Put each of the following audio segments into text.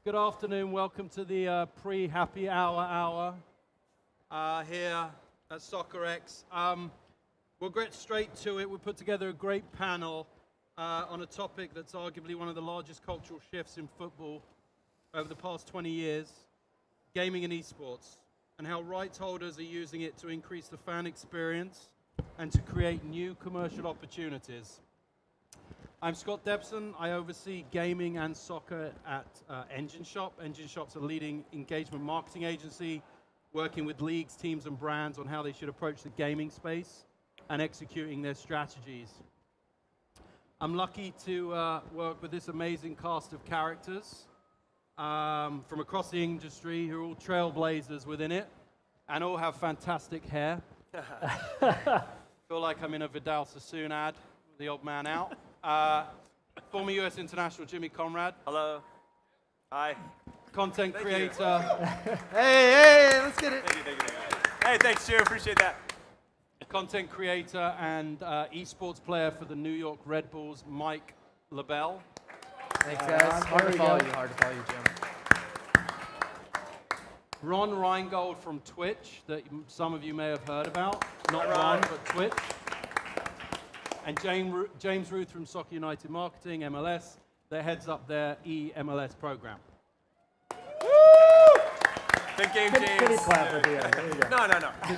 Good afternoon. Welcome to the pre-happy hour here at Soccerex. We'll get straight to it. We put together a great panel on a topic that's arguably one of the largest cultural shifts in football over the past 20 years, gaming and esports, and how rights holders are using it to increase the fan experience and to create new commercial opportunities. I'm Scott Debson. I oversee gaming and soccer at Engine Shop. Engine Shop's a leading engagement marketing agency working with leagues, teams, and brands on how they should approach the gaming space and executing their strategies. I'm lucky to work with this amazing cast of characters from across the industry who are all trailblazers within it and all have fantastic hair. Feel like I'm in a Vidal Sassoon ad, the old man out. Former US international Jimmy Conrad. Hello. Hi. Content Thank creator. Hey, let's get it. Thank you. Hey, thanks, Stu. Appreciate that. Content creator and esports player for the New York Red Bulls, Mike LaBelle. Thanks, guys. Hard to follow you, Jim. Ron Reingold from Twitch, that some of you may have heard about. Not Ron, but Twitch. And James Ruth from Soccer United Marketing, MLS, that heads up their MLS program. Big game, James. Kitty clap at the end. There you go.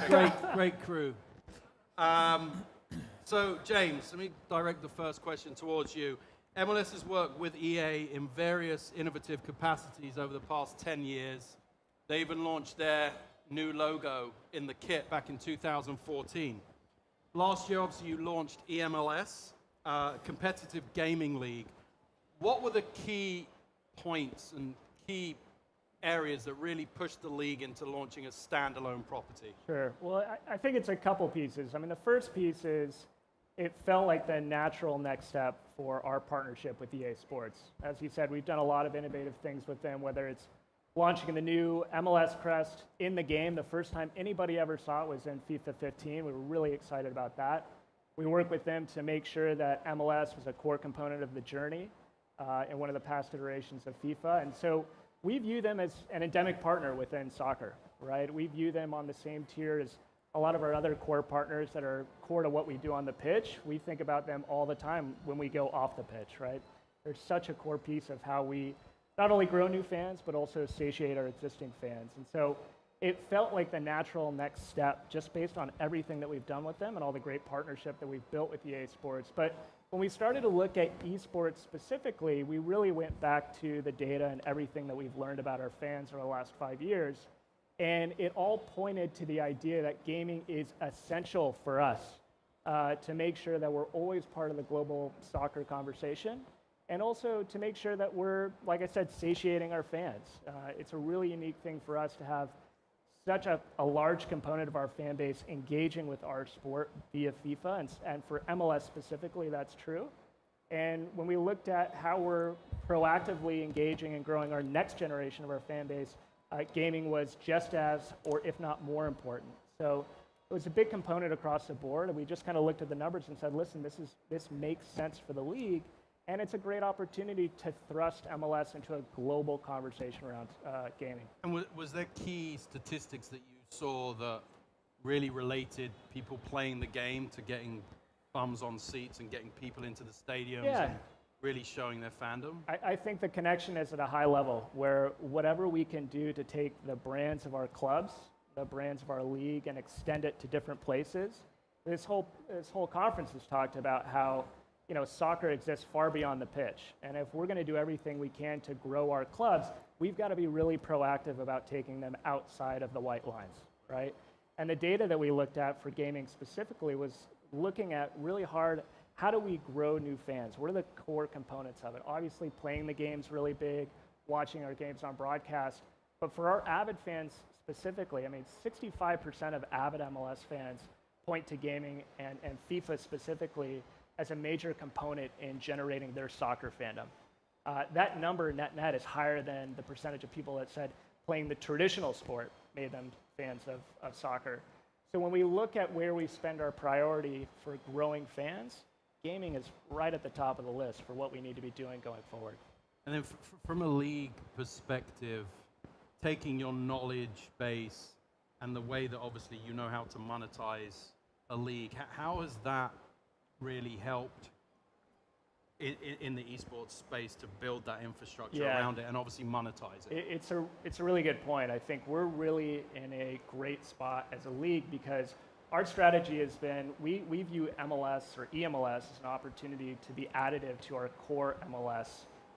No. Great crew. So, James, let me direct the first question towards you. MLS has worked with EA in various innovative capacities over the past 10 years. They even launched their new logo in the kit back in 2014. Last year, obviously, you launched EMLS, competitive gaming league. What were the key points and key areas that really pushed the league into launching a standalone property? Sure. Well, I think it's a couple pieces. I mean, the first piece is it felt like the natural next step for our partnership with EA Sports. As you said, we've done a lot of innovative things with them, whether it's launching the new MLS crest in the game. The first time anybody ever saw it was in FIFA 15. We were really excited about that. We worked with them to make sure that MLS was a core component of the journey in one of the past iterations of FIFA. And so we view them as an endemic partner within soccer, right? We view them on the same tier as a lot of our other core partners that are core to what we do on the pitch. We think about them all the time when we go off the pitch, right? They're such a core piece of how we not only grow new fans, but also satiate our existing fans. And so it felt like the natural next step just based on everything that we've done with them and all the great partnership that we've built with EA Sports. But when we started to look at esports specifically, we really went back to the data and everything that we've learned about our fans over the last 5 years. And it all pointed to the idea that gaming is essential for us to make sure that we're always part of the global soccer conversation. And also to make sure that we're, like I said, satiating our fans. It's a really unique thing for us to have such a large component of our fan base engaging with our sport via FIFA, and for MLS specifically, that's true. And when we looked at how we're proactively engaging and growing our next generation of our fan base, gaming was just as, or if not more important. So it was a big component across the board, and we just kind of looked at the numbers and said, listen, this makes sense for the league. And it's a great opportunity to thrust MLS into a global conversation around gaming. And was there key statistics that you saw that really related people playing the game to getting bums on seats and getting people into the stadiums and really showing their fandom? I think the connection is at a high level where whatever we can do to take the brands of our clubs, the brands of our league, and extend it to different places. This whole conference has talked about how soccer exists far beyond the pitch. And if we're going to do everything we can to grow our clubs, we've got to be really proactive about taking them outside of the white lines, right? And the data that we looked at for gaming specifically was looking at really hard, how do we grow new fans? What are the core components of it? Obviously, playing the game's really big, watching our games on broadcast. But for our avid fans specifically, I mean, 65% of avid MLS fans point to gaming and FIFA specifically as a major component in generating their soccer fandom. That number, net is higher than the percentage of people that said playing the traditional sport made them fans of soccer. So when we look at where we spend our priority for growing fans, gaming is right at the top of the list for what we need to be doing going forward. And then from a league perspective, taking your knowledge base and the way that obviously you know how to monetize a league, how has that really helped in the esports space to build that infrastructure around it and obviously monetize it? It's a really good point. I think we're really in a great spot as a league because our strategy has been we view MLS or EMLS as an opportunity to be additive to our core MLS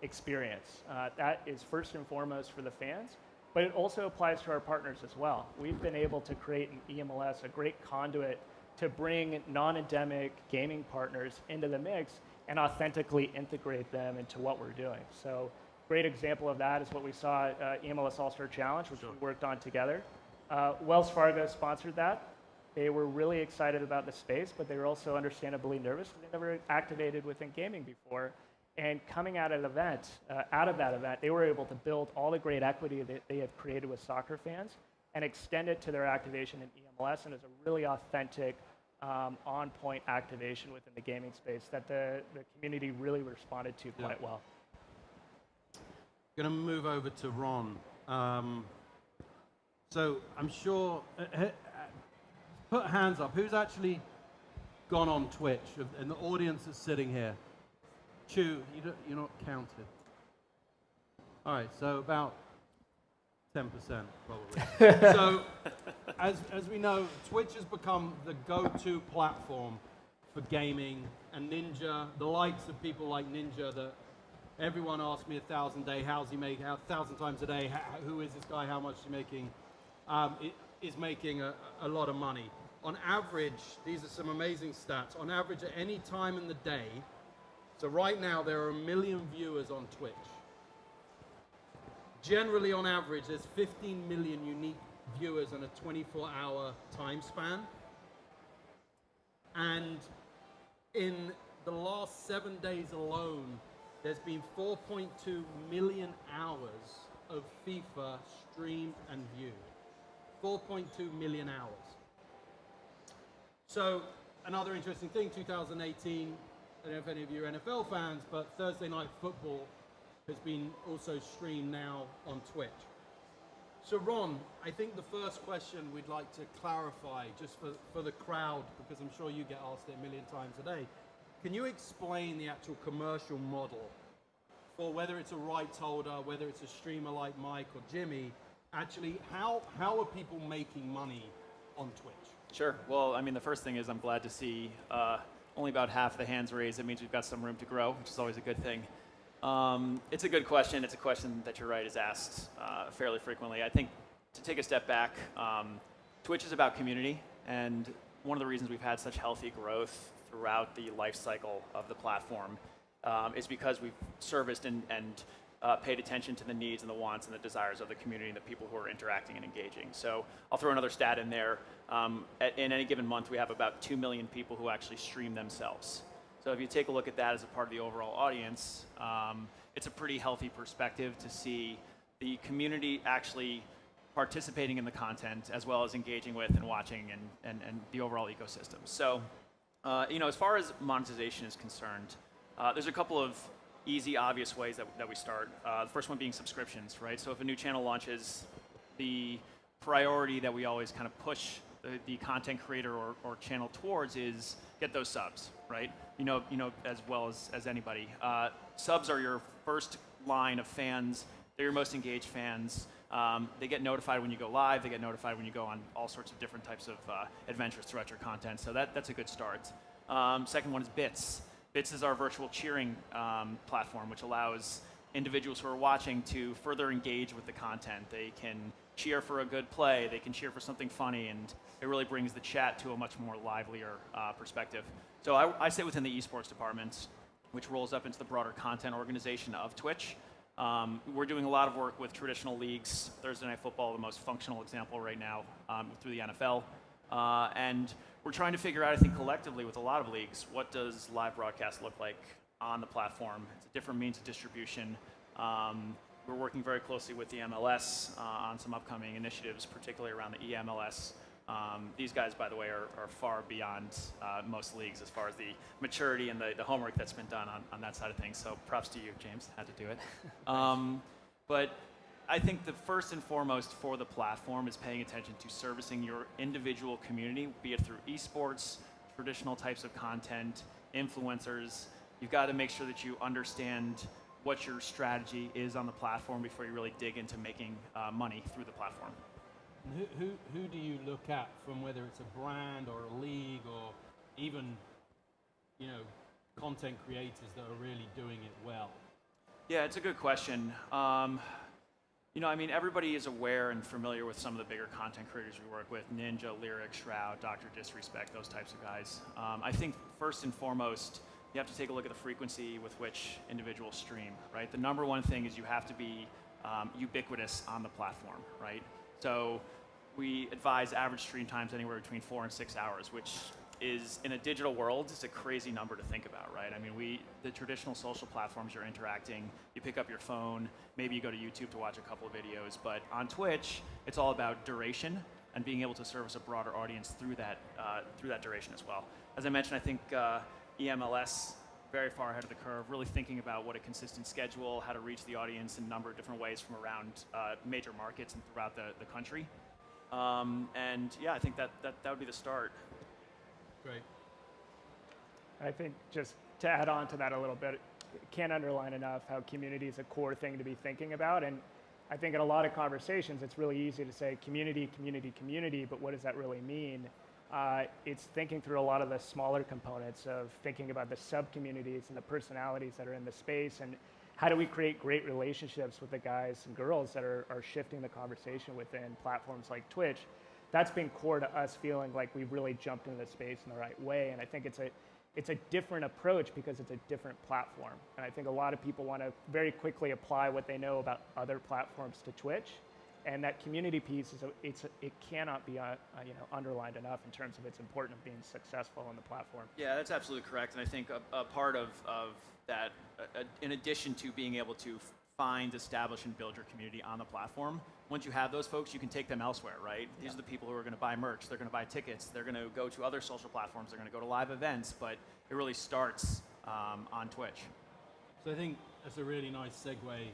experience. That is first and foremost for the fans, but it also applies to our partners as well. We've been able to create an EMLS, a great conduit to bring non-endemic gaming partners into the mix and authentically integrate them into what we're doing. So great example of that is what we saw at EMLS All-Star Challenge, which we worked on together. Wells Fargo sponsored that. They were really excited about the space, but they were also understandably nervous because they never activated within gaming before. And coming out of that event, they were able to build all the great equity that they have created with soccer fans and extend it to their activation in EMLS, and as a really authentic, on-point activation within the gaming space that the community really responded to quite well. Going to move over to Ron. So I'm sure, put hands up, who's actually gone on Twitch and the audience that's sitting here? Chew, you're not counted. All right, so about 10% probably. So as we know, Twitch has become the go-to platform for gaming, and Ninja, the likes of people like Ninja that everyone asks me 1,000 a day, how's he making, 1,000 times a day, who is this guy, how much is he making? It is making a lot of money. On average, these are some amazing stats, on average at any time in the day, so right now there are 1 million viewers on Twitch. Generally, on average, there's 15 million unique viewers in a 24-hour time span. And in the last 7 days alone, there's been 4.2 million hours of FIFA streamed and viewed. 4.2 million hours. So another interesting thing, 2018, I don't know if any of you are NFL fans, but Thursday Night Football has been also streamed now on Twitch. So Ron, I think the first question we'd like to clarify, just for the crowd, because I'm sure you get asked it a million times a day, can you explain the actual commercial model for whether it's a rights holder, whether it's a streamer like Mike or Jimmy, actually how are people making money on Twitch? Sure. Well, I mean, the first thing is I'm glad to see only about half the hands raised. It means we've got some room to grow, which is always a good thing. It's a good question. It's a question that you're right is asked fairly frequently. I think to take a step back, Twitch is about community, and one of the reasons we've had such healthy growth throughout the life cycle of the platform is because we've serviced and paid attention to the needs and the wants and the desires of the community and the people who are interacting and engaging. So I'll throw another stat in there. In any given month, we have about 2 million people who actually stream themselves. So if you take a look at that as a part of the overall audience, it's a pretty healthy perspective to see the community actually participating in the content as well as engaging with and watching and the overall ecosystem. So, as far as monetization is concerned, there's a couple of easy, obvious ways that we start. The first one being subscriptions, right? So if a new channel launches, the priority that we always kind of push the content creator or channel towards is get those subs, right? You know as well as anybody. Subs are your first line of fans. They're your most engaged fans. They get notified when you go live. They get notified when you go on all sorts of different types of adventures throughout your content. So that's a good start. Second one is Bits. Bits is our virtual cheering platform, which allows individuals who are watching to further engage with the content. They can cheer for a good play. They can cheer for something funny, and it really brings the chat to a much more livelier perspective. So I sit within the esports department, which rolls up into the broader content organization of Twitch. We're doing a lot of work with traditional leagues. Thursday Night Football, the most functional example right now through the NFL. And we're trying to figure out, I think, collectively with a lot of leagues, what does live broadcast look like on the platform? It's a different means of distribution. We're working very closely with the MLS on some upcoming initiatives, particularly around the EMLS These guys, by the way, are far beyond most leagues as far as the maturity and the homework that's been done on that side of things. So props to you, James. Had to do it. But I think the first and foremost for the platform is paying attention to servicing your individual community, be it through esports, traditional types of content, influencers. You've got to make sure that you understand what your strategy is on the platform before you really dig into making money through the platform. And who do you look at from whether it's a brand or a league or even, content creators that are really doing it well? Yeah, it's a good question. Everybody is aware and familiar with some of the bigger content creators we work with, Ninja, Lyric, Shroud, Dr. Disrespect, those types of guys. I think first and foremost, you have to take a look at the frequency with which individuals stream, right? The number one thing is you have to be ubiquitous on the platform, right? So we advise average stream times anywhere between 4 and 6 hours, which is, in a digital world, it's a crazy number to think about, right? I mean, the traditional social platforms, you're interacting, you pick up your phone, maybe you go to YouTube to watch a couple of videos, but on Twitch, it's all about duration and being able to service a broader audience through that duration as well. As I mentioned, I think EMLS, very far ahead of the curve, really thinking about what a consistent schedule, how to reach the audience in a number of different ways from around major markets and throughout the country. I think that would be the start. Great. I think just to add on to that a little bit, can't underline enough how community is a core thing to be thinking about. And I think in a lot of conversations, it's really easy to say community, community, community, but what does that really mean? It's thinking through a lot of the smaller components of thinking about the sub-communities and the personalities that are in the space, and how do we create great relationships with the guys and girls that are shifting the conversation within platforms like Twitch. That's been core to us feeling like we've really jumped into the space in the right way. And I think it's a different approach because it's a different platform. And I think a lot of people want to very quickly apply what they know about other platforms to Twitch. And that community piece it cannot be underlined enough in terms of its importance of being successful on the platform. Yeah, that's absolutely correct. And I think a part of that, in addition to being able to find, establish, and build your community on the platform, once you have those folks, you can take them elsewhere, right? These are the people who are going to buy merch, they're going to buy tickets, they're going to go to other social platforms, they're going to go to live events, but it really starts on Twitch. So I think that's a really nice segue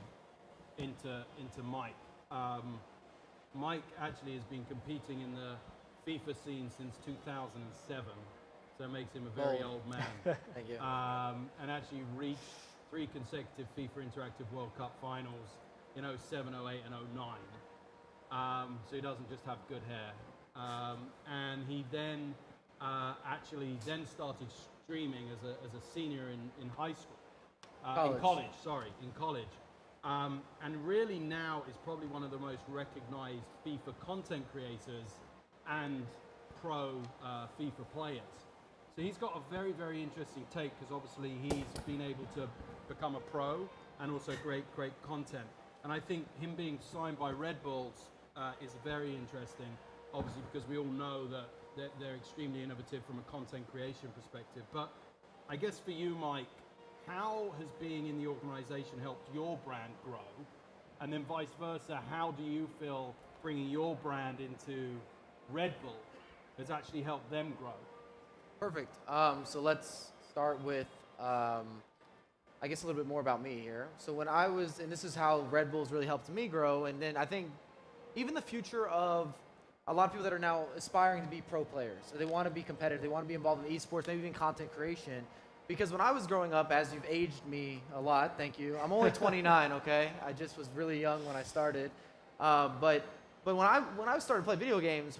into Mike. Mike actually has been competing in the FIFA scene since 2007, so it makes him a very old man. Thank you. And actually reached 3 consecutive FIFA Interactive World Cup finals in 07, 08, and 09. So he doesn't just have good hair. And he then actually started streaming as a senior in high school. In college. And really now is probably one of the most recognized FIFA content creators and pro FIFA players. So he's got a very, very interesting take because obviously he's been able to become a pro and also create great content. And I think him being signed by Red Bulls is very interesting, obviously because we all know that they're extremely innovative from a content creation perspective. But I guess for you, Mike, how has being in the organization helped your brand grow? And then vice versa, how do you feel bringing your brand into Red Bull has actually helped them grow? Perfect. So let's start with, I guess, a little bit more about me here. So when I was, and this is how Red Bulls really helped me grow, and then I think even the future of a lot of people that are now aspiring to be pro players. So they want to be competitive, they want to be involved in esports, maybe even content creation. Because when I was growing up, as you've aged me a lot, thank you. I'm only 29, okay? I just was really young when I started. But when I started playing video games,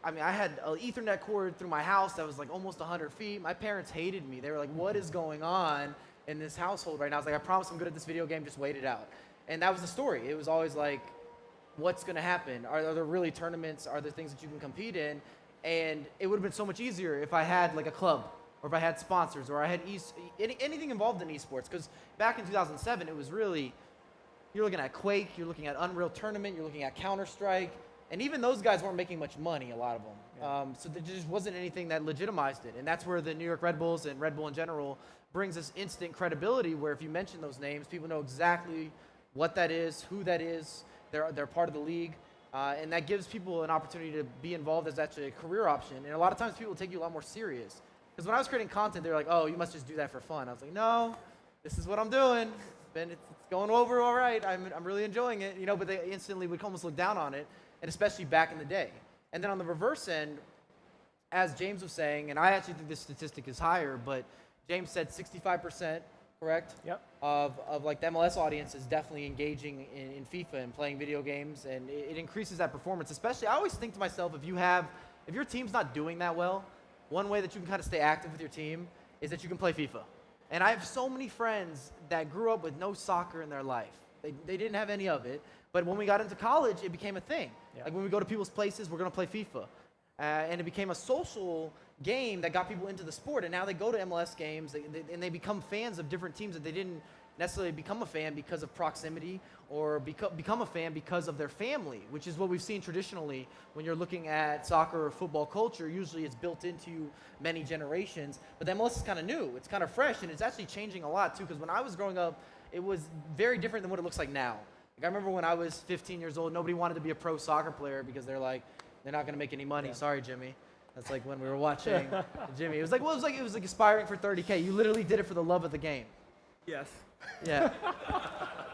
I had an Ethernet cord through my house that was like almost 100 feet. My parents hated me. They were like, what is going on in this household right now? I was like, I promise I'm good at this video game, just wait it out. And that was the story. It was always like, what's going to happen? Are there really tournaments? Are there things that you can compete in? And it would have been so much easier if I had like a club, or if I had sponsors, or I had anything involved in esports. Because back in 2007, it was really, you're looking at Quake, you're looking at Unreal Tournament, you're looking at Counter-Strike, and even those guys weren't making much money, a lot of them. Yeah. So there just wasn't anything that legitimized it. And that's where the New York Red Bulls and Red Bull in general brings us instant credibility, where if you mention those names, people know exactly what that is, who that is, they're part of the league. And that gives people an opportunity to be involved as actually a career option. And a lot of times people take you a lot more serious. Because when I was creating content, they were like, oh, you must just do that for fun. I was like, no, this is what I'm doing. It's going over all right. I'm really enjoying it. But they instantly would almost look down on it, and especially back in the day. And then on the reverse end, as James was saying, and I actually think this statistic is higher, but James said 65%, correct? Yep. Of like the MLS audience is definitely engaging in FIFA and playing video games, and it increases that performance. Especially, I always think to myself, if your team's not doing that well, one way that you can kind of stay active with your team is that you can play FIFA. And I have so many friends that grew up with no soccer in their life. They didn't have any of it, but when we got into college, it became a thing. Yeah. Like when we go to people's places, we're going to play FIFA. And it became a social game that got people into the sport. And now they go to MLS games and they become fans of different teams that they didn't necessarily become a fan because of proximity or become a fan because of their family, which is what we've seen traditionally when you're looking at soccer or football culture. Usually it's built into many generations. But the MLS is kind of new. It's kind of fresh, and it's actually changing a lot too, because when I was growing up, it was very different than what it looks like now. Like I remember when I was 15 years old, nobody wanted to be a pro soccer player because they're like, they're not going to make any money. Yeah. Sorry, Jimmy. That's like when we were watching Jimmy. It was like aspiring for 30K. You literally did it for the love of the game. Yes. Yeah.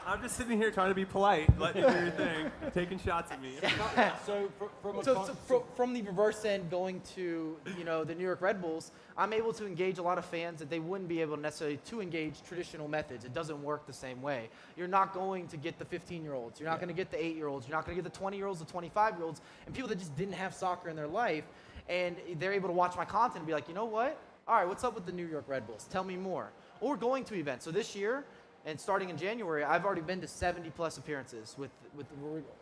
I'm just sitting here trying to be polite, letting you do your thing, taking shots at me. From the reverse end, going to the New York Red Bulls, I'm able to engage a lot of fans that they wouldn't be able necessarily to engage traditional methods. It doesn't work the same way. You're not going to get the 15-year-olds. You're not going to get the 8-year-olds. You're not going to get the 20-years, the 25-year-olds, and people that just didn't have soccer in their life. And they're able to watch my content and be like, you know what? All right, what's up with the New York Red Bulls? Tell me more. Or going to events. So this year, and starting in January, I've already been to 70-plus appearances with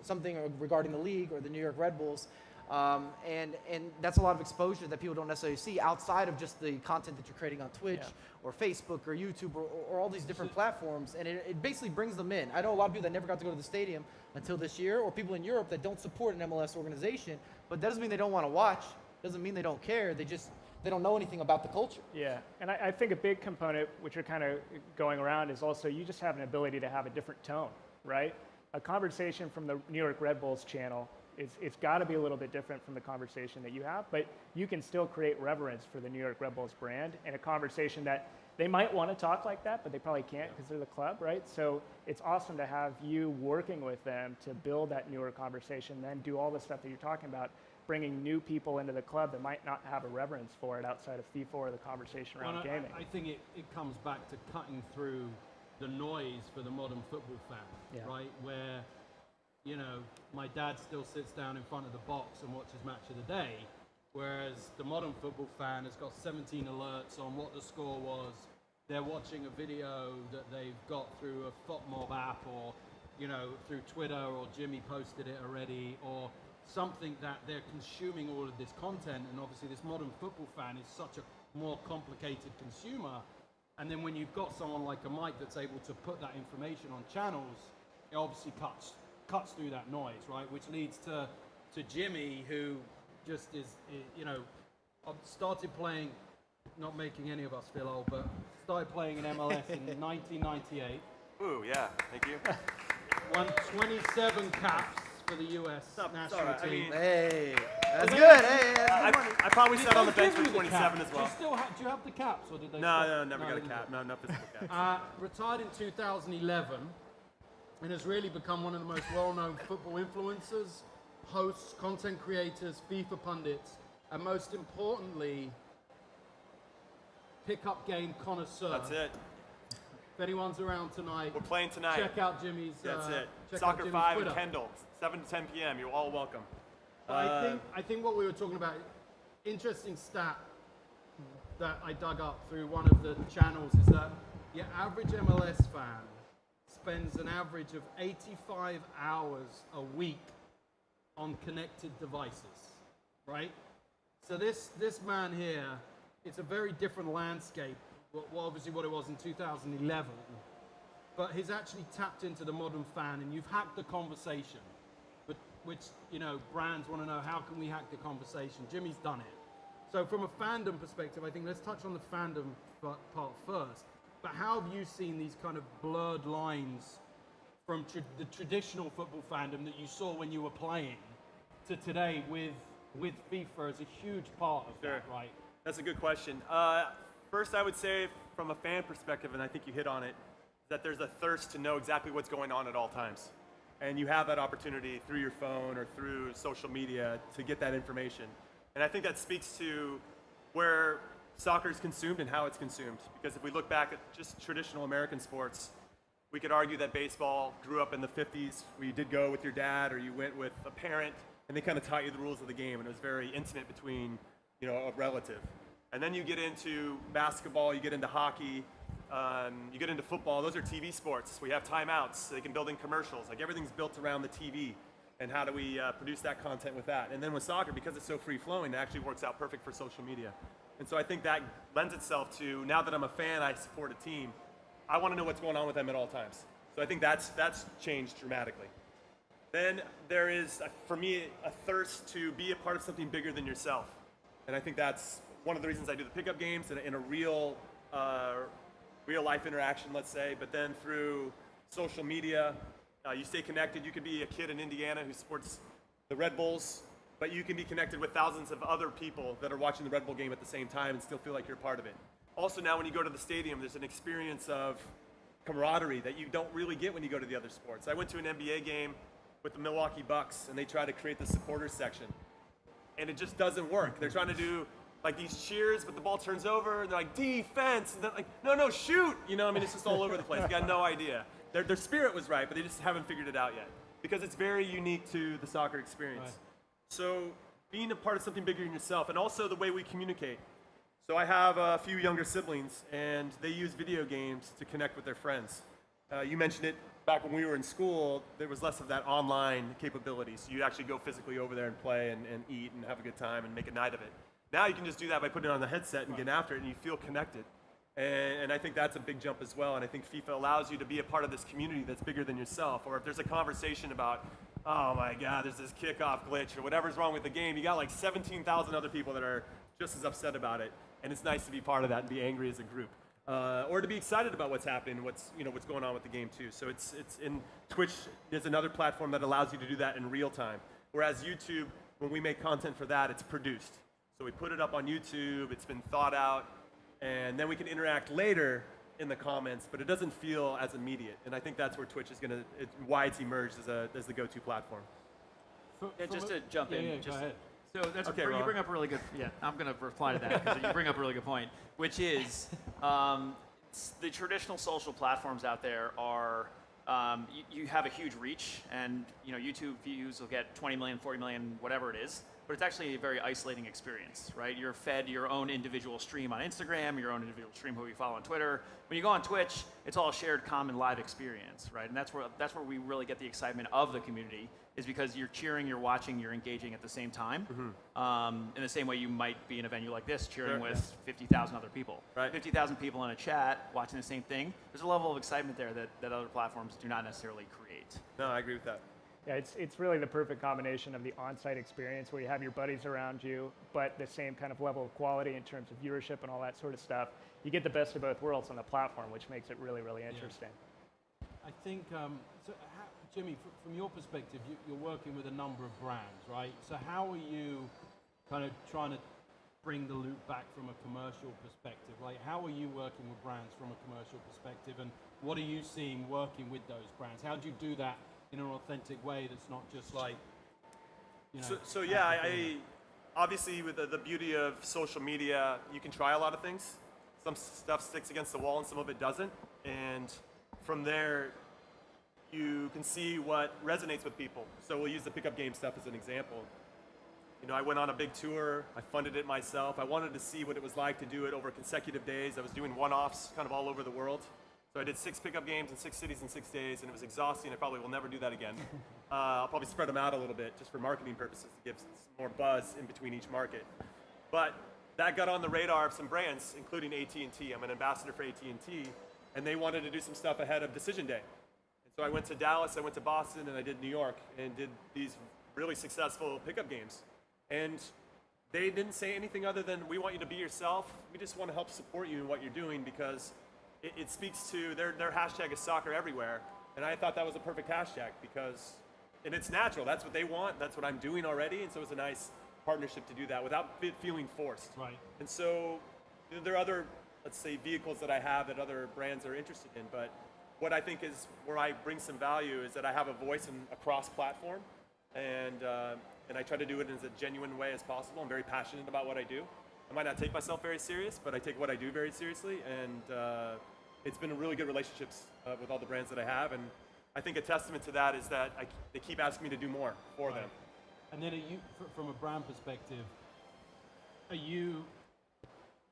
something regarding the league or the New York Red Bulls. And that's a lot of exposure that people don't necessarily see outside of just the content that you're creating on Twitch or Facebook or YouTube or all these different platforms. And it basically brings them in. I know a lot of people that never got to go to the stadium until this year, or people in Europe that don't support an MLS organization, but that doesn't mean they don't want to watch. Doesn't mean they don't care. They don't know anything about the culture. Yeah, and I think a big component, which are kind of going around, is also you just have an ability to have a different tone, right? A conversation from the New York Red Bulls channel, it's got to be a little bit different from the conversation that you have, but you can still create reverence for the New York Red Bulls brand in a conversation that they might want to talk like that, but they probably can't because they're the club, right? So it's awesome to have you working with them to build that newer conversation, then do all the stuff that you're talking about, bringing new people into the club that might not have a reverence for it outside of FIFA or the conversation around gaming. I think it comes back to cutting through the noise for the modern football fan, right? Where, my dad still sits down in front of the box and watches Match of the Day, whereas the modern football fan has got 17 alerts on what the score was. They're watching a video that they've got through a FotMob app or, through Twitter, or Jimmy posted it already, or something that they're consuming all of this content. And obviously this modern football fan is such a more complicated consumer. And then when you've got someone like a Mike that's able to put that information on channels, it obviously cuts through that noise, right? Which leads to Jimmy, who just is, started playing, not making any of us feel old, but started playing in MLS in 1998. Ooh, yeah, thank you. Won 27 caps for the U.S. national team. Hey, that's good. Hey, I probably sat on the bench for 27 as well. Do you have the caps, or did they? No, never got a cap. No physical caps. Retired in 2011, and has really become one of the most well-known football influencers, hosts, content creators, FIFA pundits, and most importantly, pickup game connoisseur. That's it. If anyone's around tonight, we're playing tonight. Check out Jimmy's. That's it. Soccer 5 in Kendall, 7 to 10 p.m. You're all welcome. I think what we were talking about, interesting stat that I dug up through one of the channels, is that your average MLS fan spends an average of 85 hours a week on connected devices, right? So this man here, it's a very different landscape, obviously what it was in 2011, but he's actually tapped into the modern fan, and you've hacked the conversation, which brands want to know, how can we hack the conversation? Jimmy's done it. So from a fandom perspective, I think let's touch on the fandom part first. But how have you seen these kind of blurred lines from the traditional football fandom that you saw when you were playing to today with FIFA as a huge part of Sure. that, right? That's a good question. First, I would say from a fan perspective, and I think you hit on it, that there's a thirst to know exactly what's going on at all times. And you have that opportunity through your phone or through social media to get that information. And I think that speaks to where soccer is consumed and how it's consumed. Because if we look back at just traditional American sports, we could argue that baseball grew up in the 50s, where you did go with your dad or you went with a parent, and they kind of taught you the rules of the game, and it was very intimate between, a relative. And then you get into basketball, you get into hockey, you get into football. Those are TV sports. We have timeouts. They can build in commercials. Like everything's built around the TV. And how do we produce that content with that? And then with soccer, because it's so free-flowing, it actually works out perfect for social media. And so I think that lends itself to, now that I'm a fan, I support a team, I want to know what's going on with them at all times. So I think that's changed dramatically. Then there is, for me, a thirst to be a part of something bigger than yourself. And I think that's one of the reasons I do the pickup games in a real life interaction, let's say, but then through social media, you stay connected. You could be a kid in Indiana who supports the Red Bulls, but you can be connected with thousands of other people that are watching the Red Bull game at the same time and still feel like you're a part of it. Also now when you go to the stadium, there's an experience of camaraderie that you don't really get when you go to the other sports. I went to an NBA game with the Milwaukee Bucks, and they try to create the supporters section, and it just doesn't work. They're trying to do like these cheers, but the ball turns over, and they're like, defense, and they're like, no, shoot! It's just all over the place. They got no idea. Their spirit was right, but they just haven't figured it out yet, because it's very unique to the soccer experience. Right. So being a part of something bigger than yourself, and also the way we communicate. So I have a few younger siblings, and they use video games to connect with their friends. You mentioned it, back when we were in school, there was less of that online capability. So you'd actually go physically over there and play and eat and have a good time and make a night of it. Now you can just do that by putting it on the headset and get after it, and you feel connected. And I think that's a big jump as well. And I think FIFA allows you to be a part of this community that's bigger than yourself. Or if there's a conversation about, oh my God, there's this kickoff glitch or whatever's wrong with the game, you got like 17,000 other people that are just as upset about it. And it's nice to be part of that and be angry as a group. Or to be excited about what's happening, what's going on with the game too. So it's in Twitch is another platform that allows you to do that in real time. Whereas YouTube, when we make content for that, it's produced. So we put it up on YouTube, it's been thought out, and then we can interact later in the comments, but it doesn't feel as immediate. And I think that's where Twitch is why it's emerged as the go-to platform. Just to jump in. Go ahead. So that's Okay, you Ron. bring up a really good. Yeah, I'm going to reply to that because you bring up a really good point, which is the traditional social platforms out there are you have a huge reach, and YouTube views will get 20 million, 40 million, whatever it is. But it's actually a very isolating experience, right? You're fed your own individual stream on Instagram, your own individual stream who you follow on Twitter. When you go on Twitch, it's all a shared common live experience, right? And that's where we really get the excitement of the community, is because you're cheering, you're watching, you're engaging at the same time. In the same way you might be in a venue like this cheering with 50,000 other people. Right. 50,000 people in a chat watching the same thing. There's a level of excitement there that other platforms do not necessarily create. No, I agree with that. Yeah, it's really the perfect combination of the on-site experience where you have your buddies around you, but the same kind of level of quality in terms of viewership and all that sort of stuff. You get the best of both worlds on the platform, which makes it really, really interesting. I think, Jimmy, from your perspective, you're working with a number of brands, right? So how are you kind of trying to bring the loop back from a commercial perspective? Like, how are you working with brands from a commercial perspective, and what are you seeing working with those brands? How do you do that in an authentic way that's not just like, So I obviously with the beauty of social media, you can try a lot of things. Some stuff sticks against the wall and some of it doesn't. And from there, you can see what resonates with people. So we'll use the pickup game stuff as an example. I went on a big tour. I funded it myself. I wanted to see what it was like to do it over consecutive days. I was doing one-offs kind of all over the world. So I did 6 pickup games in 6 cities in 6 days, and it was exhausting. I probably will never do that again. I'll probably spread them out a little bit just for marketing purposes to give some more buzz in between each market. But that got on the radar of some brands, including AT&T. I'm an ambassador for AT&T, and they wanted to do some stuff ahead of Decision Day. And so I went to Dallas, I went to Boston, and I did New York, and did these really successful pickup games. And they didn't say anything other than, we want you to be yourself. We just want to help support you in what you're doing, because it speaks to their hashtag is soccer everywhere, and I thought that was a perfect hashtag because and it's natural. That's what they want. That's what I'm doing already. And so it's a nice partnership to do that without feeling forced. Right. And so there are other, let's say, vehicles that I have that other brands are interested in. But what I think is where I bring some value is that I have a voice across platform, and I try to do it in as a genuine way as possible. I'm very passionate about what I do. I might not take myself very serious, but I take what I do very seriously, and it's been a really good relationships with all the brands that I have. And I think a testament to that is that they keep asking me to do more for them. And then, from a brand perspective,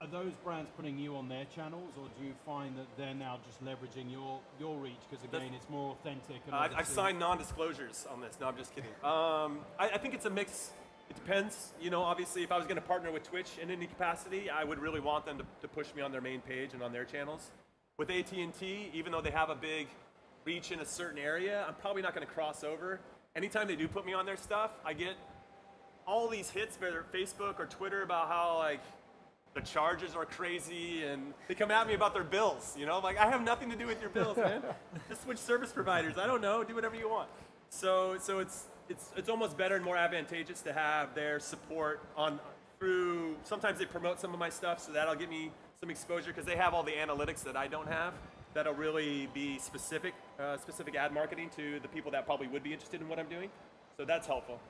are those brands putting you on their channels, or do you find that they're now just leveraging your reach because again, it's more authentic? And I've signed non-disclosures on this. No, I'm just kidding. I think it's a mix. It depends. You know, obviously, if I was going to partner with Twitch in any capacity, I would really want them to push me on their main page and on their channels. With AT&T, even though they have a big reach in a certain area, I'm probably not going to cross over. Anytime they do put me on their stuff, I get all these hits, whether Facebook or Twitter, about how like the charges are crazy, and they come at me about their bills. You know, like I have nothing to do with your bills, man. Just switch service providers. I don't know. Do whatever you want. So it's almost better and more advantageous to have their support through. Sometimes they promote some of my stuff, so that'll get me some exposure because they have all the analytics that I don't have. That'll really be specific ad marketing to the people that probably would be interested in what I'm doing. So that's helpful.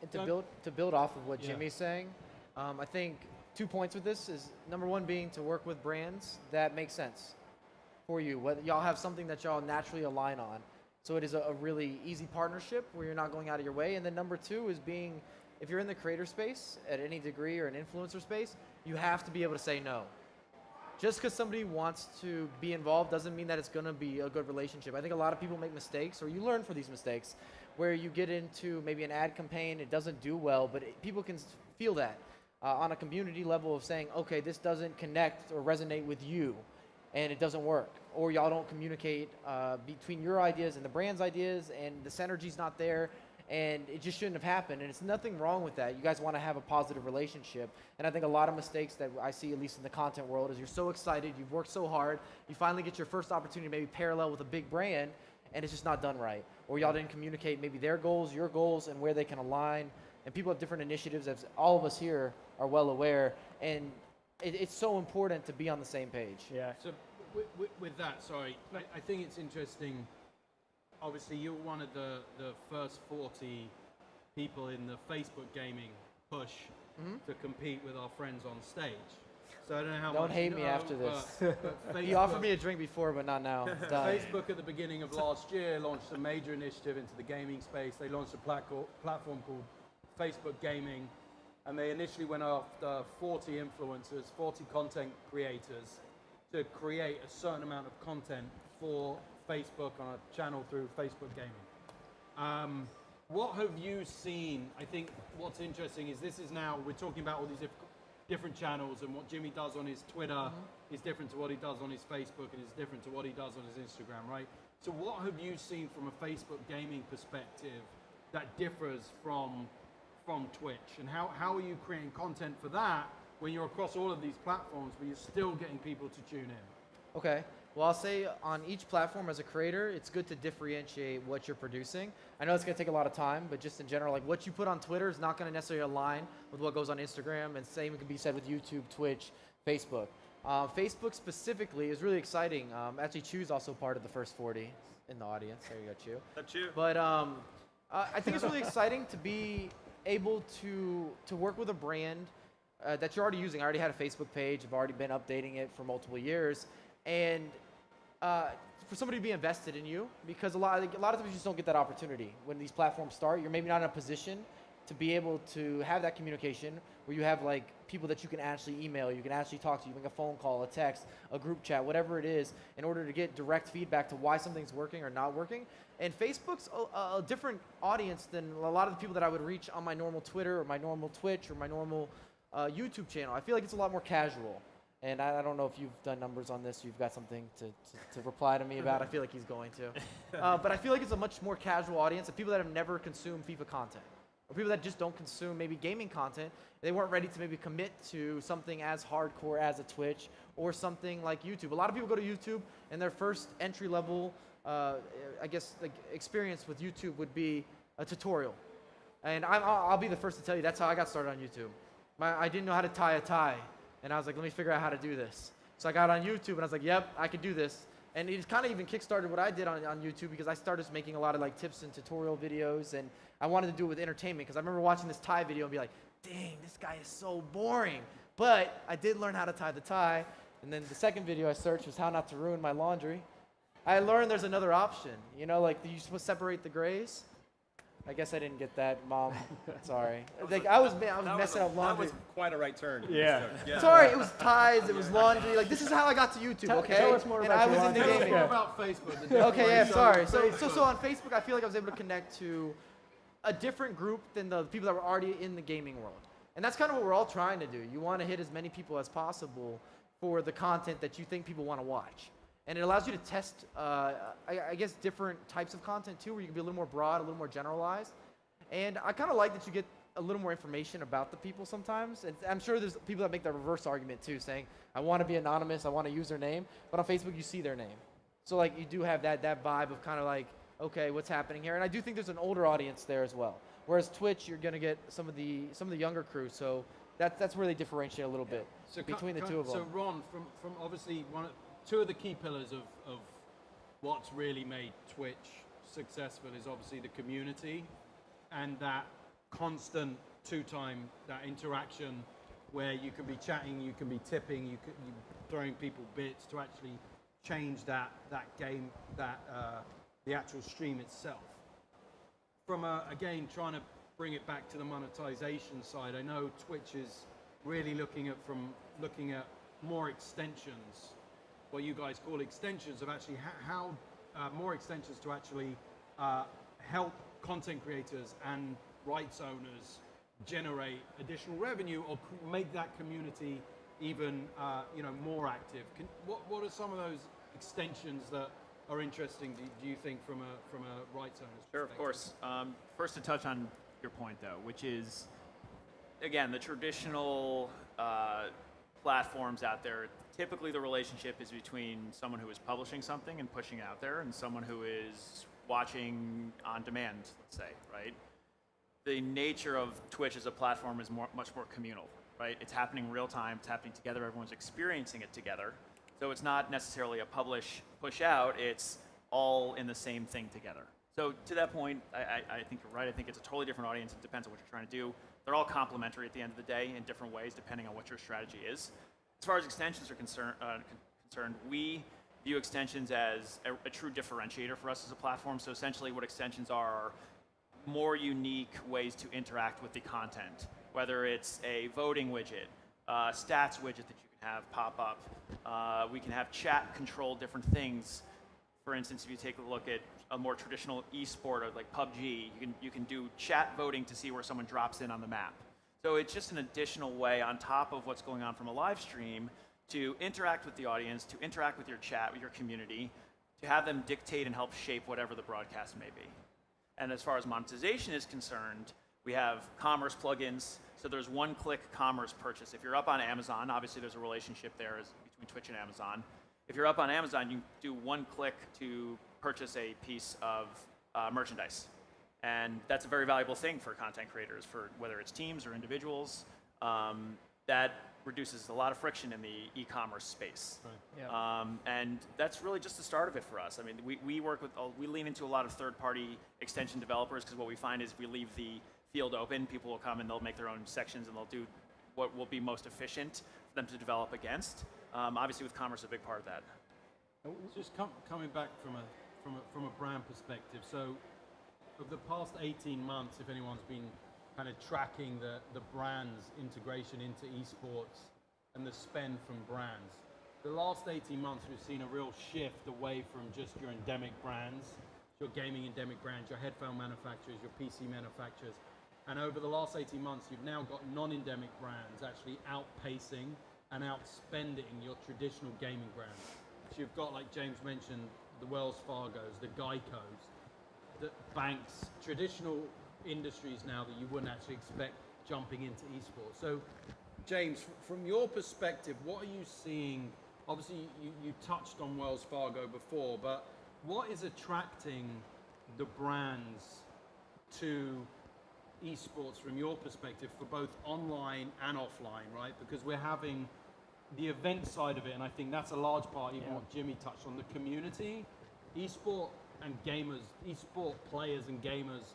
And to build off of what Jimmy's saying, I think 2 points with this is number one being to work with brands that make sense for you. Whether y'all have something that y'all naturally align on, so it is a really easy partnership where you're not going out of your way. And then number two is being, if you're in the creator space at any degree or an influencer space, you have to be able to say no. Just because somebody wants to be involved doesn't mean that it's going to be a good relationship. I think a lot of people make mistakes, or you learn from these mistakes, where you get into maybe an ad campaign, it doesn't do well, but people can feel that on a community level of saying, okay, this doesn't connect or resonate with you, and it doesn't work. Or y'all don't communicate between your ideas and the brand's ideas, and the synergy's not there, and it just shouldn't have happened. And it's nothing wrong with that. You guys want to have a positive relationship. And I think a lot of mistakes that I see, at least in the content world, is you're so excited, you've worked so hard, you finally get your first opportunity to maybe parallel with a big brand, and it's just not done right. Or y'all didn't communicate maybe their goals, your goals, and where they can align. And people have different initiatives, as all of us here are well aware. And it's so important to be on the same page. Yeah. So with that, sorry, I think it's interesting. Obviously, you're one of the first 40 people in the Facebook gaming push to compete with our friends on stage. So I don't know how much. Don't hate you me know, but Facebook, He offered me a drink before, but not now. It's done. Facebook at the beginning of last year launched a major initiative into the gaming space. They launched a platform called Facebook Gaming, and they initially went after 40 influencers, 40 content creators, to create a certain amount of content for Facebook on a channel through Facebook Gaming. What have you seen? I think what's interesting is this is now, we're talking about all these different channels, and what Jimmy does on his Twitter is different to what he does on his Facebook, and is different to what he does on his Instagram, right? So what have you seen from a Facebook gaming perspective that differs from Twitch? And how are you creating content for that when you're across all of these platforms, but you're still getting people to tune in? Okay. Well, I'll say on each platform as a creator, it's good to differentiate what you're producing. I know it's going to take a lot of time, but just in general, like what you put on Twitter is not going to necessarily align with what goes on Instagram, and same can be said with YouTube, Twitch, Facebook. Facebook specifically is really exciting. Actually, Chew's also part of the first 40 in the audience. There you go, Chew. That's Chew. But I think it's really exciting to be able to work with a brand that you're already using. I already had a Facebook page. I've already been updating it for multiple years. And for somebody to be invested in you, because a lot of times you just don't get that opportunity. When these platforms start, you're maybe not in a position to be able to have that communication where you have like people that you can actually email, you can actually talk to, you make a phone call, a text, a group chat, whatever it is, in order to get direct feedback to why something's working or not working. And Facebook's a different audience than a lot of the people that I would reach on my normal Twitter or my normal Twitch or my normal YouTube channel. I feel like it's a lot more casual. And I don't know if you've done numbers on this, you've got something to reply to me about. I feel like he's going to. But I feel like it's a much more casual audience of people that have never consumed FIFA content. Or people that just don't consume maybe gaming content. They weren't ready to maybe commit to something as hardcore as a Twitch or something like YouTube. A lot of people go to YouTube and their first entry level, I guess, like experience with YouTube would be a tutorial. And I'll be the first to tell you that's how I got started on YouTube. I didn't know how to tie a tie, and I was like, let me figure out how to do this. So I got on YouTube, and I was like, yep, I could do this. And it kind of even kickstarted what I did on YouTube, because I started making a lot of like tips and tutorial videos, and I wanted to do it with entertainment, because I remember watching this tie video and be like, dang, this guy is so boring. But I did learn how to tie the tie, and then the second video I searched was how not to ruin my laundry. I learned there's another option, you know, like you're supposed to separate the grays. I guess I didn't get that, Mom. Sorry. Like I was messing up laundry. That was quite a right turn. Yeah. Sorry, it was ties, it was laundry. Like this is how I got to YouTube, okay? tell us more and about I your was into laundry. gaming. More about Facebook. the Okay, yeah, different- sorry. Facebook. So on Facebook, I feel like I was able to connect to a different group than the people that were already in the gaming world. And that's kind of what we're all trying to do. You want to hit as many people as possible for the content that you think people want to watch. And it allows you to test, I guess, different types of content too, where you can be a little more broad, a little more generalized. And I kind of like that you get a little more information about the people sometimes. And I'm sure there's people that make the reverse argument too, saying, I want to be anonymous, I want to use their name. But on Facebook, you see their name. So like you do have that vibe of kind of like, okay, what's happening here? And I do think there's an older audience there as well. Whereas Twitch, you're going to get some of the younger crew. So that's where they differentiate a little bit between the two of them. So Ron, from obviously two of the key pillars of what's really made Twitch successful is obviously the community and that constant that interaction where you can be chatting, you can be tipping, you throwing people bits to actually change that game, the actual stream itself. From again, trying to bring it back to the monetization side, I know Twitch is really looking at more extensions, what you guys call extensions of actually how more extensions to actually help content creators and rights owners generate additional revenue or make that community even more active. What are some of those extensions that are interesting, do you think, from a rights owner's perspective? Sure, of course. First to touch on your point, though, which is, again, the traditional platforms out there, typically the relationship is between someone who is publishing something and pushing it out there and someone who is watching on demand, let's say, right? The nature of Twitch as a platform is much more communal, right? It's happening real time, it's happening together, everyone's experiencing it together. So it's not necessarily a publish, push out, it's all in the same thing together. So to that point, I think you're right. I think it's a totally different audience. It depends on what you're trying to do. They're all complementary at the end of the day in different ways, depending on what your strategy is. As far as extensions are concerned, we view extensions as a true differentiator for us as a platform. So essentially what extensions are more unique ways to interact with the content, whether it's a voting widget, stats widget that you can have pop up. We can have chat control different things. For instance, if you take a look at a more traditional esport like PUBG, you can do chat voting to see where someone drops in on the map. So it's just an additional way on top of what's going on from a live stream to interact with the audience, to interact with your chat, with your community, to have them dictate and help shape whatever the broadcast may be. And as far as monetization is concerned, we have commerce plugins. So there's one-click commerce purchase. If you're up on Amazon, obviously there's a relationship there between Twitch and Amazon. If you're up on Amazon, you do one click to purchase a piece of merchandise. And that's a very valuable thing for content creators, for whether it's teams or individuals. That reduces a lot of friction in the e-commerce space. Right. Yeah. And that's really just the start of it for us. I mean, we lean into a lot of third-party extension developers because what we find is we leave the field open. People will come and they'll make their own sections and they'll do what will be most efficient for them to develop against. Obviously, with commerce, a big part of that. Just coming back from a brand perspective. So, over the past 18 months, if anyone's been kind of tracking the brand's integration into esports and the spend from brands, the last 18 months we've seen a real shift away from just your endemic brands, your gaming endemic brands, your headphone manufacturers, your PC manufacturers. And over the last 18 months, you've now got non-endemic brands actually outpacing and outspending your traditional gaming brands. So you've got, like James mentioned, the Wells Fargos, the Geicos, the banks, traditional industries now that you wouldn't actually expect jumping into esports. So, James, from your perspective, what are you seeing? Obviously, you touched on Wells Fargo before, but what is attracting the brands to esports from your perspective for both online and offline, right? Because we're having the event side of it, and I think that's a large part, even what Jimmy touched on, the community. Esport and gamers, esport players and gamers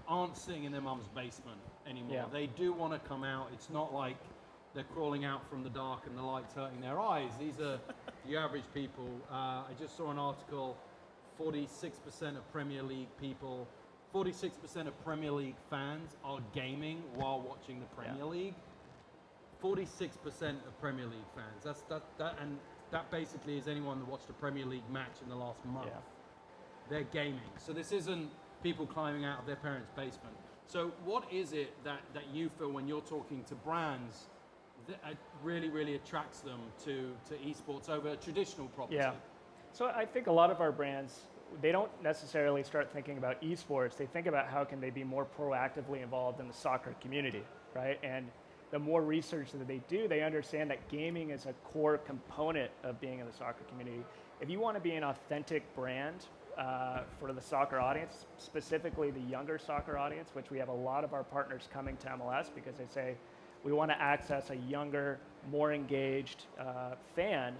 aren't sitting in their mum's basement anymore. Yeah. They do want to come out. It's not like they're crawling out from the dark and the light's hurting their eyes. These are the average people. I just saw an article, 46% of Premier League people, 46% of Premier League fans are gaming while watching the Premier League. 46% of Premier League fans. And that basically is anyone that watched a Premier League match in the last month. Yeah. They're gaming. So this isn't people climbing out of their parents' basement. So what is it that you feel when you're talking to brands that really, really attracts them to esports over a traditional property? Yeah. So I think a lot of our brands, they don't necessarily start thinking about esports. They think about how can they be more proactively involved in the soccer community, right? And the more research that they do, they understand that gaming is a core component of being in the soccer community. If you want to be an authentic brand for the soccer audience, specifically the younger soccer audience, which we have a lot of our partners coming to MLS because they say, we want to access a younger, more engaged fan,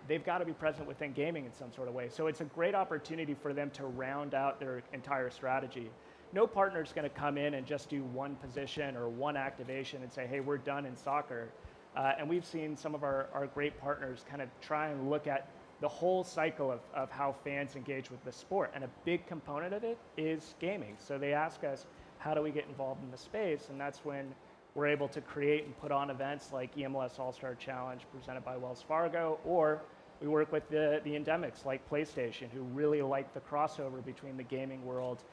they've got to be present within gaming in some sort of way. So it's a great opportunity for them to round out their entire strategy. No partner's going to come in and just do one position or one activation and say, hey, we're done in soccer. And we've seen some of our great partners kind of try and look at the whole cycle of how fans engage with the sport. And a big component of it is gaming. So they ask us, how do we get involved in the space? And that's when we're able to create and put on events like EMLS All-Star Challenge presented by Wells Fargo, or we work with the endemics like PlayStation, who really like the crossover between the gaming world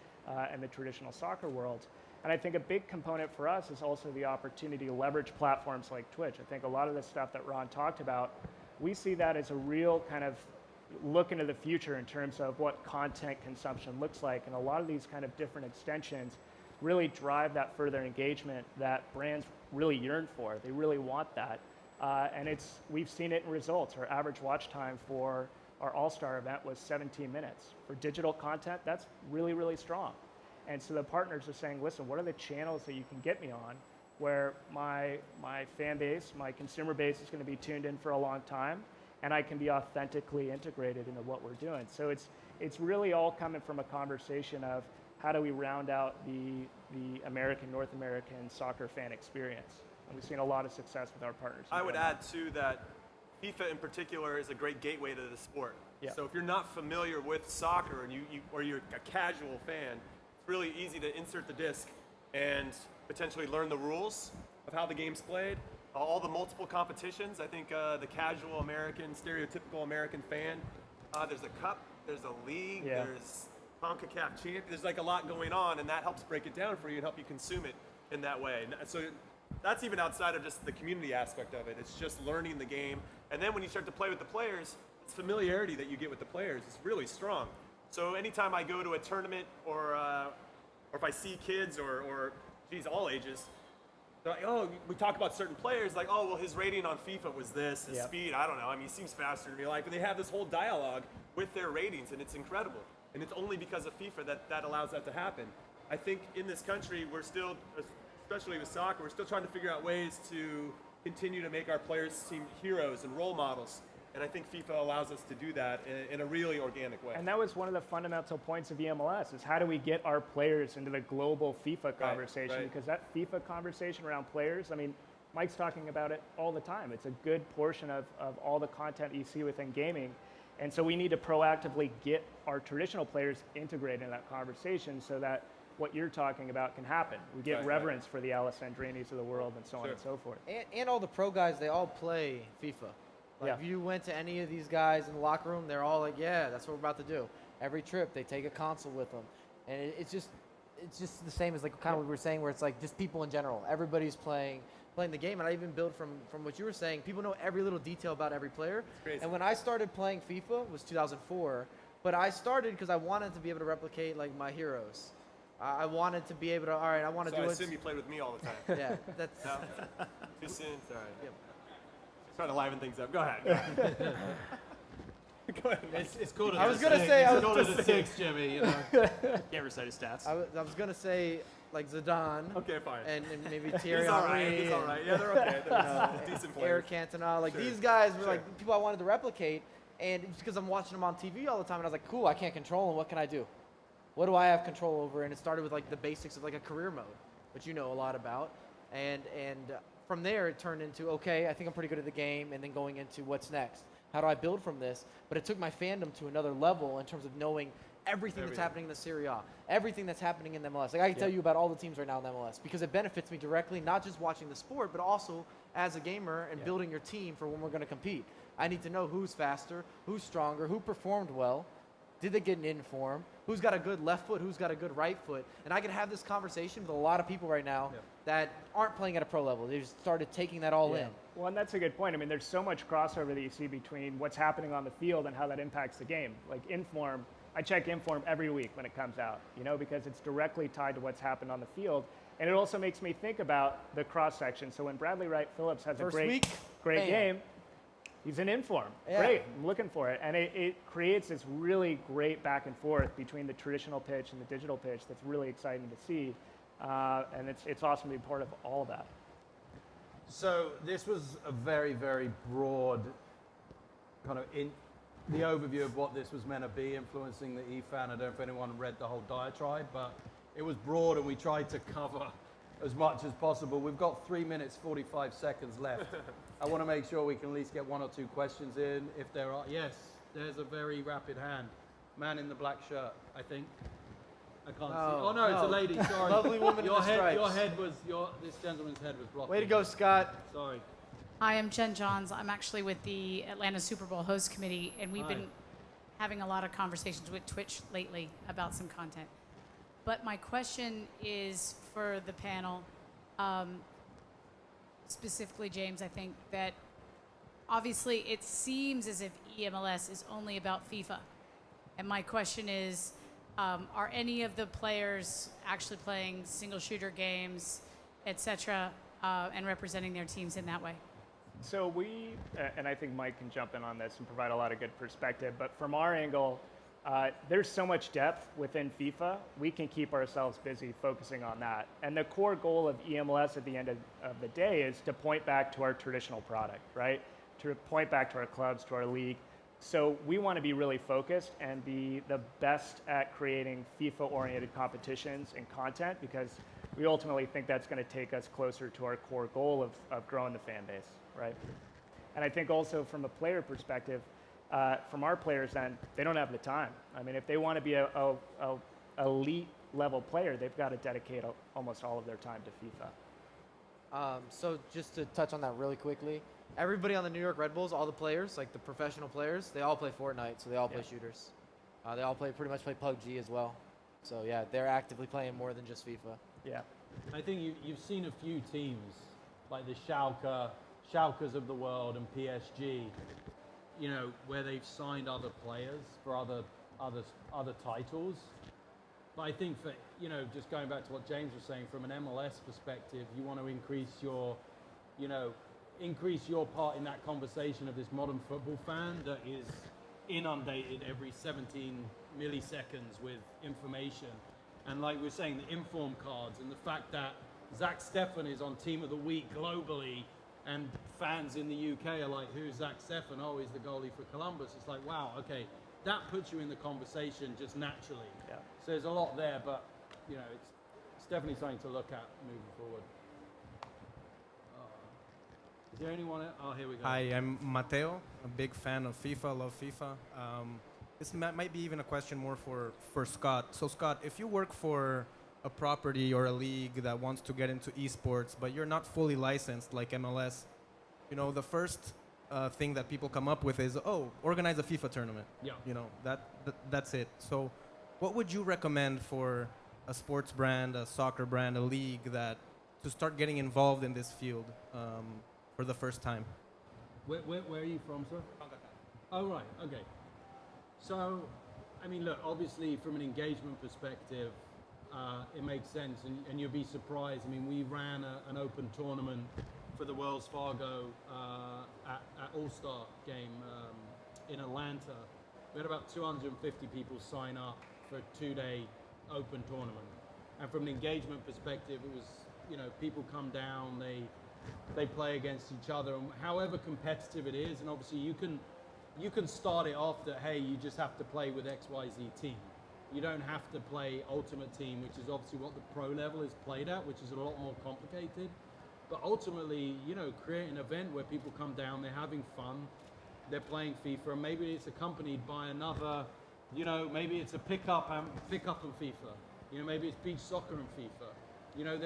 and the traditional soccer world. And I think a big component for us is also the opportunity to leverage platforms like Twitch. I think a lot of the stuff that Ron talked about, we see that as a real kind of look into the future in terms of what content consumption looks like. And a lot of these kind of different extensions really drive that further engagement that brands really yearn for. They really want that. And we've seen it in results. Our average watch time for our All-Star event was 17 minutes. For digital content, that's really, really strong. And so the partners are saying, listen, what are the channels that you can get me on where my fan base, my consumer base is going to be tuned in for a long time, and I can be authentically integrated into what we're doing. So it's really all coming from a conversation of how do we round out the North American soccer fan experience. And we've seen a lot of success with our partners. I would add, too, that FIFA in particular is a great gateway to the sport. Yeah. So if you're not familiar with soccer and or you're a casual fan, it's really easy to insert the disc and potentially learn the rules of how the game's played. All the multiple competitions, I think the casual American, stereotypical American fan, there's a cup, there's a league, there's CONCACAF champ, there's like a lot going on, and that helps break it down for you and help you consume it in that way. And so that's even outside of just the community aspect of it. It's just learning the game. And then when you start to play with the players, it's familiarity that you get with the players is really strong. So anytime I go to a tournament or if I see kids or geez, all ages, they're like, oh, we talk about certain players, like, oh, well, his rating on FIFA was this, his speed, I don't know. I mean, he seems faster to me. Like, and they have this whole dialogue with their ratings, and it's incredible. And it's only because of FIFA that allows that to happen. I think in this country, we're still, especially with soccer, we're still trying to figure out ways to continue to make our players seem heroes and role models. And I think FIFA allows us to do that in a really organic way. And that was one of the fundamental points of EMLS, is how do we get our players into the global FIFA conversation? Right. Because that FIFA conversation around players, I mean, Mike's talking about it all the time. It's a good portion of all the content you see within gaming. And so we need to proactively get our traditional players integrated in that conversation so that what you're talking about can happen. We get reverence for the Alessandrinis of the world and so on and so forth. And all the pro guys, they all play FIFA. Like if you went to any of these guys in the locker room, they're all like, yeah, that's what we're about to do. Every trip, they take a console with them. And it's just the same as like kind of what we were saying, where it's like just people in general. Everybody's playing the game. And I even build from what you were saying. People know every little detail about every player. And when I started playing FIFA, it was 2004. But I started because I wanted to be able to replicate like my heroes. I wanted to be able to, all right, I want to do it. So I assume you played with me all the time. Yeah, that's... No? Too soon? Sorry. Yep. Trying to liven things up. Go ahead. Go ahead. It's quarter I to was gonna six. say, I It's was quarter gonna to six, Jimmy. You know. Can't recite his stats. I was gonna say like Zidane. Okay, fine. And maybe Thierry He's all right. Henry He's all and, right. Yeah, they're okay. They're decent players. Eric Cantona. Like Sure. these guys were Sure. like people I wanted to replicate. And it's because I'm watching them on TV all the time, and I was like, cool, I can't control them. What can I do? What do I have control over? And it started with like the basics of like a career mode, which you know a lot about. And from there, it turned into, okay, I think I'm pretty good at the game, and then going into what's next. How do I build from this? But it took my fandom to another level in terms of knowing everything that's happening in the Serie A, everything that's happening in the MLS. Like I can tell you about all the teams right now in the MLS because it benefits me directly, not just watching the sport, but also as a gamer and building your team for when we're going to compete. I need to know who's faster, who's stronger, who performed well, did they get an inform, who's got a good left foot, who's got a good right foot. And I can have this conversation with a lot of people right now that aren't playing at a pro level. They've started taking that all in. Well, and that's a good point. I mean, there's so much crossover that you see between what's happening on the field and how that impacts the game. Like Inform, I check Inform every week when it comes out, you know, because it's directly tied to what's happened on the field. And it also makes me think about the cross section. So when Bradley Wright Phillips has First a great week, game, he's in Inform. Yeah. Great, I'm looking for it. And it creates this really great back and forth between the traditional pitch and the digital pitch that's really exciting to see. And it's awesome to be part of all of that. So this was a very, very broad kind of in the overview of what this was meant to be, influencing the eFan. I don't know if anyone read the whole diatribe, but it was broad and we tried to cover as much as possible. We've got 3 minutes, 45 seconds left. I want to make sure we can at least get 1 or 2 questions in if there are. Yes, there's a very rapid hand. Man in the black shirt, I think. I can't see. Oh no, it's a lady. Sorry. Lovely woman in the stripes. This gentleman's head was blocked. Way to go, Scott. Sorry. Hi, I'm Jen Johns. I'm actually with the Atlanta Super Bowl host committee, and we've been having a lot of conversations with Twitch lately about some content. But my question is for the panel, specifically James, I think that obviously it seems as if EMLS is only about FIFA. And my question is, are any of the players actually playing single shooter games, et cetera, and representing their teams in that way? So we, and I think Mike can jump in on this and provide a lot of good perspective, but from our angle, there's so much depth within FIFA, we can keep ourselves busy focusing on that. And the core goal of EMLS at the end of the day is to point back to our traditional product, right? To point back to our clubs, to our league. So we want to be really focused and be the best at creating FIFA-oriented competitions and content because we ultimately think that's going to take us closer to our core goal of growing the fan base, right? And I think also from a player perspective, from our players then, they don't have the time. I mean, if they want to be a elite level player, they've got to dedicate almost all of their time to FIFA. So just to touch on that really quickly, everybody on the New York Red Bulls, all the players, like the professional players, they all play Fortnite, so they all play shooters. They all pretty much play PUBG as well. So yeah, they're actively playing more than just FIFA. Yeah. I think you've seen a few teams like the Schalkes of the world and PSG, you know, where they've signed other players for other titles. But I think for, you know, just going back to what James was saying, from an MLS perspective, you want to increase your part in that conversation of this modern football fan that is inundated every 17 milliseconds with information. And like we were saying, the inform cards and the fact that Zach Steffen is on Team of the Week globally and fans in the UK are like, who's Zach Steffen? Oh, he's the goalie for Columbus. It's like, wow, okay, that puts you in the conversation just naturally. Yeah. So there's a lot there, but you know, it's definitely something to look at moving forward. Is there anyone else? Oh, here we go. Hi, I'm Mateo, a big fan of FIFA, love FIFA. This might be even a question more for Scott. So Scott, if you work for a property or a league that wants to get into esports, but you're not fully licensed like MLS, you know, the first thing that people come up with is, oh, organize a FIFA tournament. Yeah. You know, that's it. So what would you recommend for a sports brand, a soccer brand, a league to start getting involved in this field for the first time? Where are you from, sir? Oh, right, okay. So, I mean, look, obviously from an engagement perspective, it makes sense, and you'll be surprised. I mean, we ran an open tournament for the Wells Fargo at All-Star game in Atlanta we had about 250 people sign up for a 2-day open tournament. And from an engagement perspective, it was, you know, people come down, they play against each other, and however competitive it is, and obviously you can start it off that, hey, you just have to play with XYZ team. You don't have to play Ultimate Team, which is obviously what the pro level is played at, which is a lot more complicated. But ultimately, you know, create an event where people come down, they're having fun, they're playing FIFA, and maybe it's accompanied by another, you know, maybe it's a pickup and FIFA. You know, maybe it's beach soccer and FIFA. You know,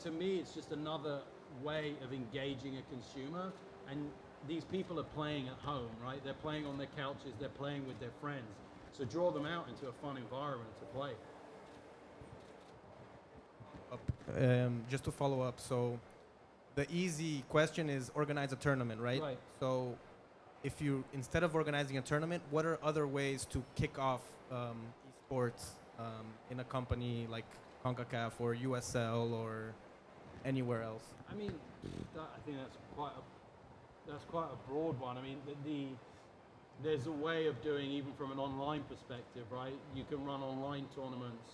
to me, it's just another way of engaging a consumer. And these people are playing at home, right? They're playing on their couches, they're playing with their friends. So draw them out into a fun environment to play. Just to follow up, so the easy question is organize a tournament, right? Right. So if you, instead of organizing a tournament, what are other ways to kick off esports in a company like CONCACAF or USL or anywhere else? I mean, I think that's quite a broad one. I mean, there's a way of doing, even from an online perspective, right? You can run online tournaments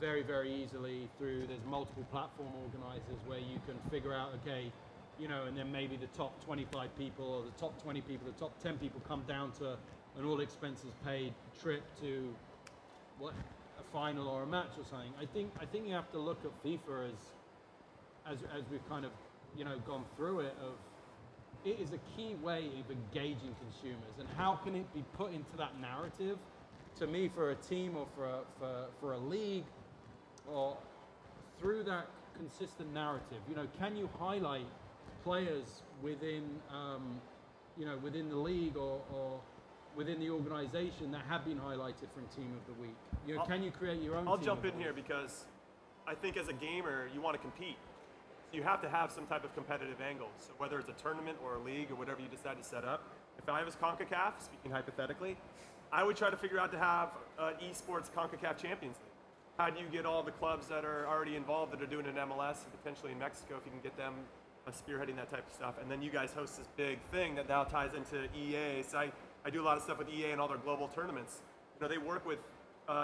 very, very easily through, there's multiple platform organizers where you can figure out, okay, you know, and then maybe the top 25 people or the top 20 people, the top 10 people come down to an all expenses paid trip to a final or a match or something. I think you have to look at FIFA as we've kind of, you know, gone through it, of it is a key way of engaging consumers, and how can it be put into that narrative? To me, for a team or for a league, or through that consistent narrative, you know, can you highlight players within, you know, within the league or within the organization that have been highlighted from Team of the Week? You know, can you create your own? I'll team jump of in the here week? because I think as a gamer, you want to compete. You have to have some type of competitive angle. So whether it's a tournament or a league or whatever you decide to set up, if I was CONCACAF, speaking hypothetically, I would try to figure out to have esports CONCACAF Champions League. How do you get all the clubs that are already involved that are doing an MLS and potentially in Mexico, if you can get them spearheading that type of stuff, and then you guys host this big thing that now ties into EA. So I do a lot of stuff with EA and all their global tournaments. You know, they work with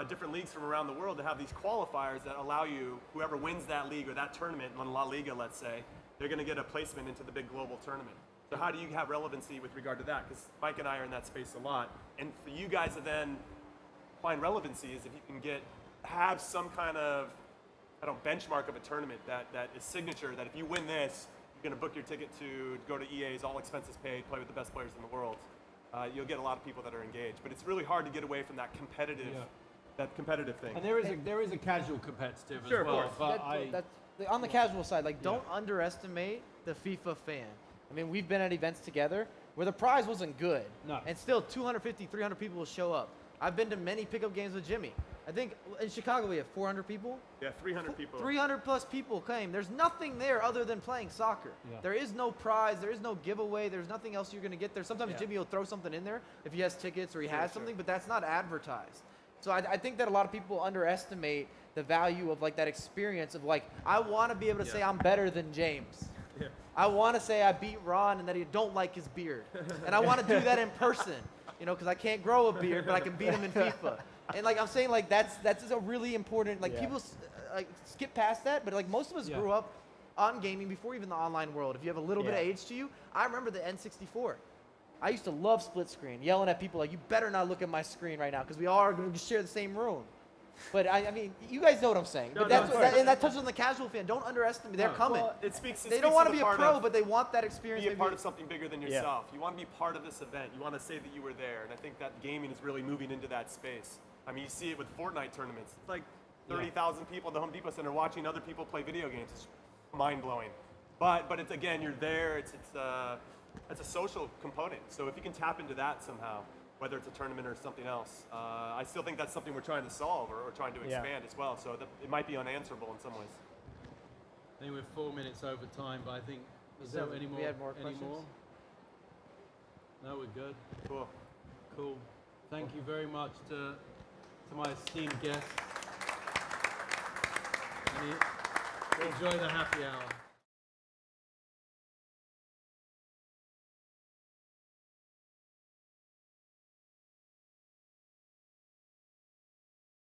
different leagues from around the world to have these qualifiers that allow you, whoever wins that league or that tournament, in La Liga, let's say, they're going to get a placement into the big global tournament. So how do you have relevancy with regard to that? Because Mike and I are in that space a lot. And for you guys to then find relevancy is if you can have some kind of, benchmark of a tournament that is signature, that if you win this, you're going to book your ticket to go to EA's, all expenses paid, play with the best players in the world. You'll get a lot of people that are engaged. But it's really hard to get away from that competitive thing. And there is a casual competitive Sure, as well. of course. But That's on the casual side, like, don't underestimate the FIFA fan. I mean, we've been at events together where the prize wasn't good. No. And still 250, 300 people will show up. I've been to many pickup games with Jimmy. I think in Chicago we have 400 people. Yeah, 300 people. 300 plus people came. There's nothing there other than playing soccer. Yeah. There is no prize. There is no giveaway. There's nothing else you're going to get there. Sometimes Jimmy will throw something in there if he has tickets or he has something, but that's not advertised. So I think that a lot of people underestimate the value of like that experience of like, I want to be able to say I'm better than James. Yeah. I want to say I beat Ron and that he don't like his beard. And I want to do that in person, you know, because I can't grow a beard, but I can beat him in FIFA. And like I'm saying, like that's a really important, like people like skip past that, but like most of us grew up on gaming before even the online world. If you have a little bit of age to you, I remember the N64. I used to love split screen, yelling at people like, you better not look at my screen right now because we all are going to share the same room. But I mean, you guys know what I'm saying. No, But no, that's of what, course. and that touches on the casual fan. Don't underestimate. They're coming. Well, it speaks They don't want to the be a part pro, of- but they want that experience. be a maybe- part of something bigger than yourself. You want to be part of this event. You want to say that you were there. And I think that gaming is really moving into that space. I mean, you see it with Fortnite tournaments. It's like 30,000 people at the Home Depot Center watching other people play video games. It's mind-blowing. But it's, again, you're there. It's a social component. So if you can tap into that somehow, whether it's a tournament or something else, I still think that's something we're trying to solve or trying to expand as well. So it might be unanswerable in some ways. I think we're 4 minutes over time, but I think, is there any more? We had more any questions? more? No, we're good. Cool. Cool. Thank you very much to my esteemed guests. And enjoy the happy hour.